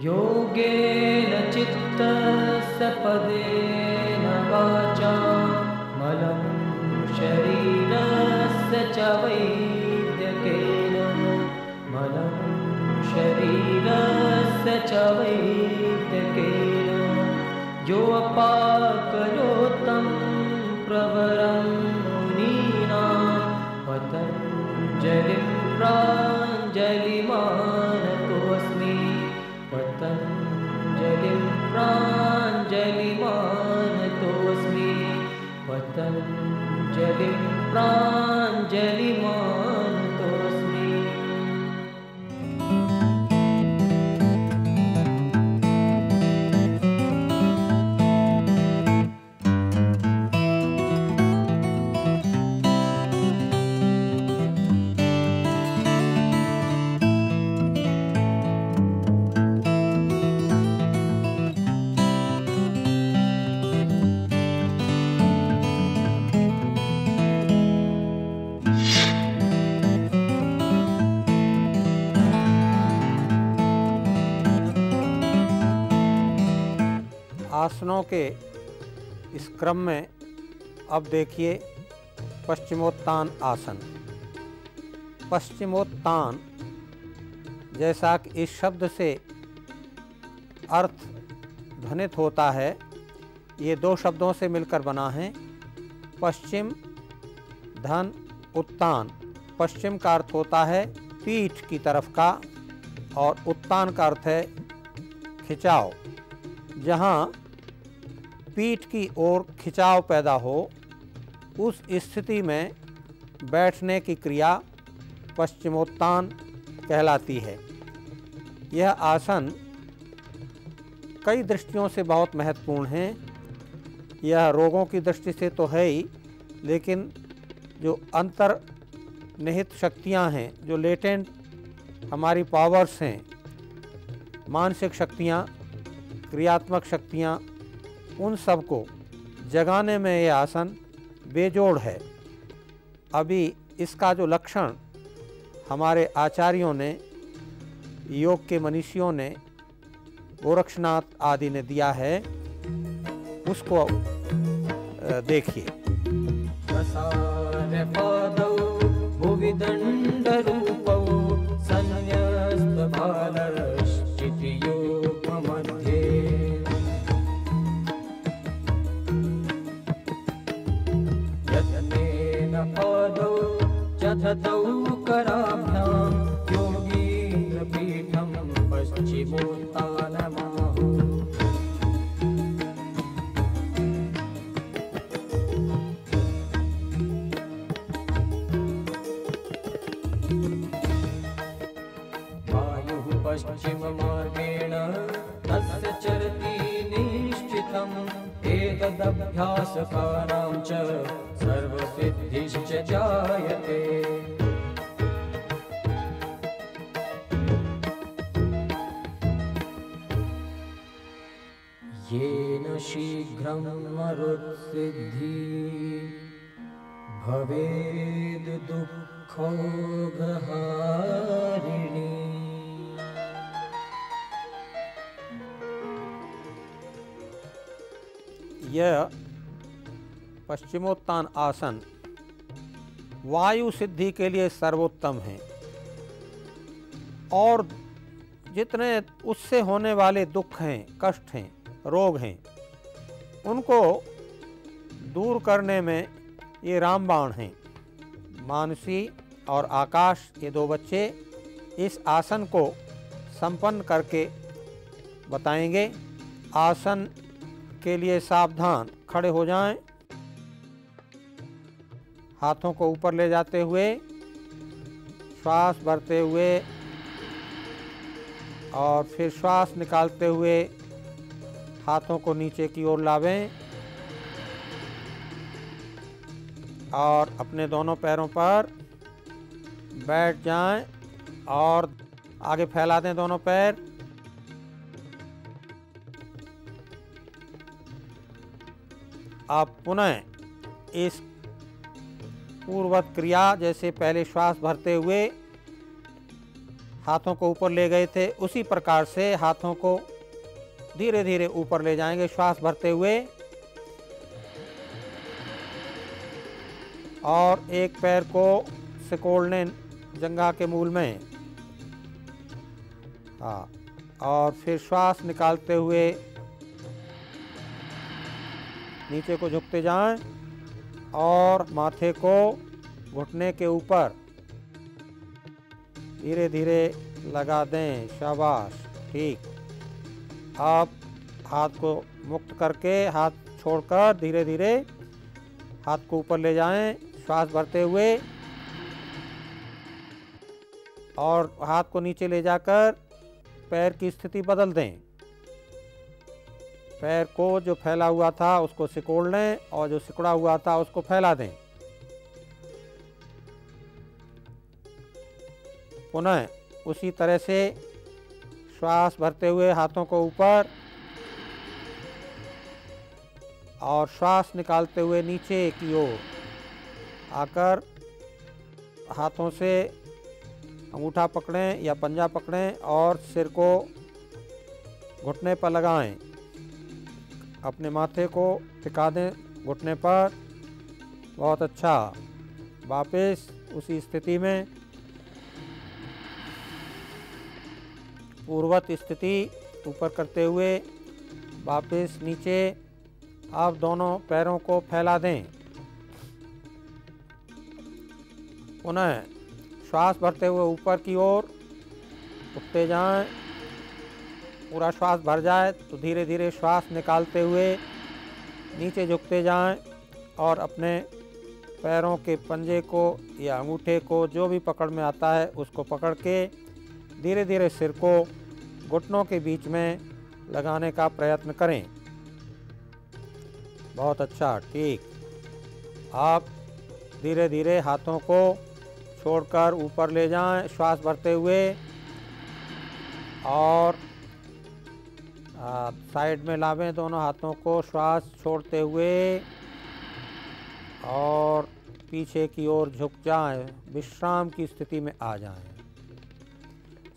योगेन चित्तस्य पदेन वाचा मलं शरीरस्य च वैद्यकेन मलं शरीरस्य च वैद्यकेन योऽपाकरोतं प्रवरं मुनीनां पतञ्जलिं प्राञ्जलिमानतोऽस्मि पतञ्जलिं प्राञ्जलिमानतोऽस्मि पतञ्जलिं प्राञ्जलिमानतोऽस्मि। आसनों के इस क्रम में अब देखिए पश्चिमोत्तान आसन। पश्चिमोत्तान जैसा कि इस शब्द से अर्थ ध्वनित होता है, ये दो शब्दों से मिलकर बना है। पश्चिम धन उत्तान। पश्चिम का अर्थ होता है पीठ की तरफ का और उत्तान का अर्थ है खिंचाव। जहाँ पीठ की ओर खिंचाव पैदा हो उस स्थिति में बैठने की क्रिया पश्चिमोत्तान कहलाती है। यह आसन कई दृष्टियों से बहुत महत्वपूर्ण है। यह रोगों की दृष्टि से तो है ही, लेकिन जो अंतर्निहित शक्तियां हैं, जो लेटेंट हमारी पावर्स हैं, मानसिक शक्तियां, क्रियात्मक शक्तियां, उन सब को जगाने में यह आसन बेजोड़ है। अभी इसका जो लक्षण हमारे आचार्यों ने, योग के मनीषियों ने, गोरक्षनाथ आदि ने दिया है, उसको देखिए। चततौ कराभ्यां योगीन्द्रपीठं पश्चिमोत्तानमाहु। वायुः पश्चिममार्गेण तस्य चरति निश्चितम् एतदभ्यासकानां च सर्वसिद्धिश्च जायते। येन शीघ्रं मरुत्सिद्धि भवेद् दुःखोपहारिणी। यह पश्चिमोत्तान आसन वायु सिद्धि के लिए सर्वोत्तम है और जितने उससे होने वाले दुख हैं, कष्ट हैं, रोग हैं, उनको दूर करने में ये रामबाण हैं। मानसी और आकाश, ये दो बच्चे इस आसन को संपन्न करके बताएंगे। आसन के लिए सावधान, खड़े हो जाएं। हाथों को ऊपर ले जाते हुए, श्वास भरते हुए और फिर श्वास निकालते हुए हाथों को नीचे की ओर लावें और अपने दोनों पैरों पर बैठ जाएं और आगे फैला दें दोनों पैर। आप पुनः इस पूर्ववत क्रिया, जैसे पहले श्वास भरते हुए हाथों को ऊपर ले गए थे, उसी प्रकार से हाथों को धीरे धीरे ऊपर ले जाएंगे श्वास भरते हुए। और एक पैर को सिकोड़ लें जंघा के मूल में। हाँ, और फिर श्वास निकालते हुए नीचे को झुकते जाएं और माथे को घुटने के ऊपर धीरे धीरे लगा दें। शाबाश, ठीक। आप हाथ को मुक्त करके, हाथ छोड़कर धीरे धीरे हाथ को ऊपर ले जाएं श्वास भरते हुए, और हाथ को नीचे ले जाकर पैर की स्थिति बदल दें। पैर को जो फैला हुआ था उसको सिकोड़ लें और जो सिकुड़ा हुआ था उसको फैला दें। पुनः उसी तरह से श्वास भरते हुए हाथों को ऊपर और श्वास निकालते हुए नीचे की ओर आकर हाथों से अंगूठा पकड़ें या पंजा पकड़ें और सिर को घुटने पर लगाएं। अपने माथे को टिका दें घुटने पर। बहुत अच्छा। वापस उसी स्थिति में, पूर्ववत स्थिति ऊपर करते हुए वापस नीचे आप दोनों पैरों को फैला दें। पुनः श्वास भरते हुए ऊपर की ओर उठते जाएं। पूरा श्वास भर जाए तो धीरे धीरे श्वास निकालते हुए नीचे झुकते जाएं और अपने पैरों के पंजे को या अंगूठे को जो भी पकड़ में आता है उसको पकड़ के धीरे धीरे सिर को घुटनों के बीच में लगाने का प्रयत्न करें। बहुत अच्छा, ठीक। आप धीरे धीरे हाथों को छोड़कर ऊपर ले जाएं श्वास भरते हुए और साइड में लावें दोनों हाथों को श्वास छोड़ते हुए और पीछे की ओर झुक जाएं, विश्राम की स्थिति में आ जाएं।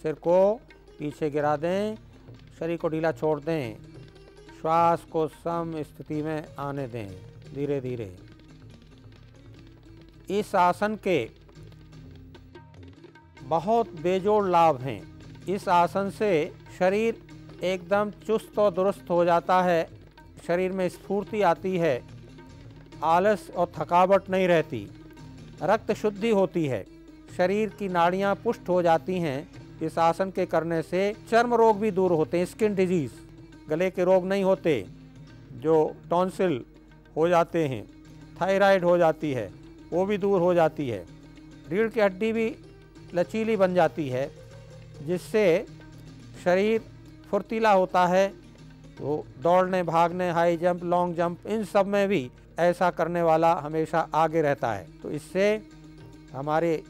सिर को पीछे गिरा दें, शरीर को ढीला छोड़ दें, श्वास को सम स्थिति में आने दें धीरे धीरे। इस आसन के बहुत बेजोड़ लाभ हैं। इस आसन से शरीर एकदम चुस्त और दुरुस्त हो जाता है, शरीर में स्फूर्ति आती है, आलस और थकावट नहीं रहती, रक्त शुद्धि होती है, शरीर की नाड़ियाँ पुष्ट हो जाती हैं। इस आसन के करने से चर्म रोग भी दूर होते हैं, स्किन डिजीज़, गले के रोग नहीं होते, जो टॉन्सिल हो जाते हैं, थायराइड हो जाती है, वो भी दूर हो जाती है। रीढ़ की हड्डी भी लचीली बन जाती है, जिससे शरीर फुर्तीला होता है। तो दौड़ने, भागने, हाई जंप, लॉन्ग जंप, इन सब में भी ऐसा करने वाला हमेशा आगे रहता है। तो इससे हमारे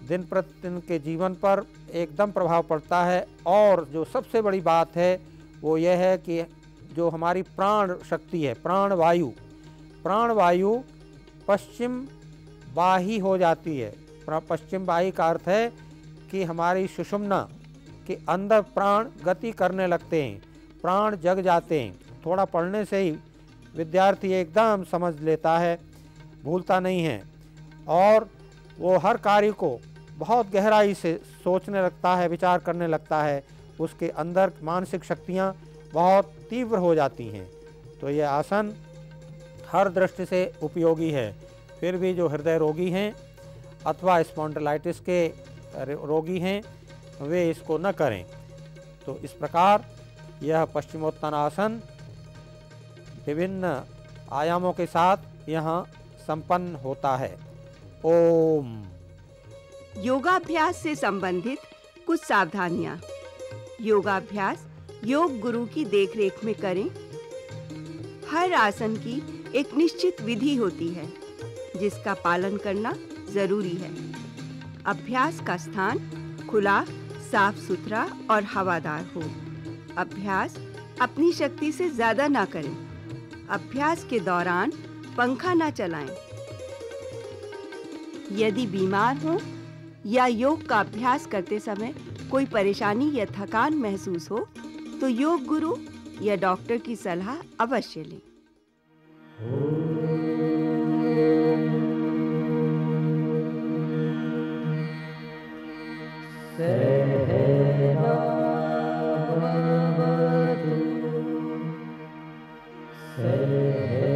दिन प्रतिदिन के जीवन पर एकदम प्रभाव पड़ता है। और जो सबसे बड़ी बात है वो यह है कि जो हमारी प्राण शक्ति है, प्राण वायु पश्चिम बाही हो जाती है। पश्चिम बाही का अर्थ है कि हमारी सुषुम्ना के अंदर प्राण गति करने लगते हैं, प्राण जग जाते हैं। थोड़ा पढ़ने से ही विद्यार्थी एकदम समझ लेता है, भूलता नहीं है, और वो हर कार्य को बहुत गहराई से सोचने लगता है, विचार करने लगता है। उसके अंदर मानसिक शक्तियाँ बहुत तीव्र हो जाती हैं। तो ये आसन हर दृष्टि से उपयोगी है। फिर भी जो हृदय रोगी हैं अथवा स्पॉन्डिलाइटिस के रोगी हैं वे इसको न करें। तो इस प्रकार यह पश्चिमोत्तान आसन विभिन्न आयामों के साथ यहाँ संपन्न होता है। ओम। योगाभ्यास से संबंधित कुछ सावधानियां। योगाभ्यास योग गुरु की देखरेख में करें। हर आसन की एक निश्चित विधि होती है जिसका पालन करना जरूरी है। अभ्यास का स्थान खुला, साफ सुथरा और हवादार हो। अभ्यास अपनी शक्ति से ज्यादा ना करें। अभ्यास के दौरान पंखा ना चलाएं। यदि बीमार हो या योग का अभ्यास करते समय कोई परेशानी या थकान महसूस हो तो योग गुरु या डॉक्टर की सलाह अवश्य लें। सहना भवतु सहना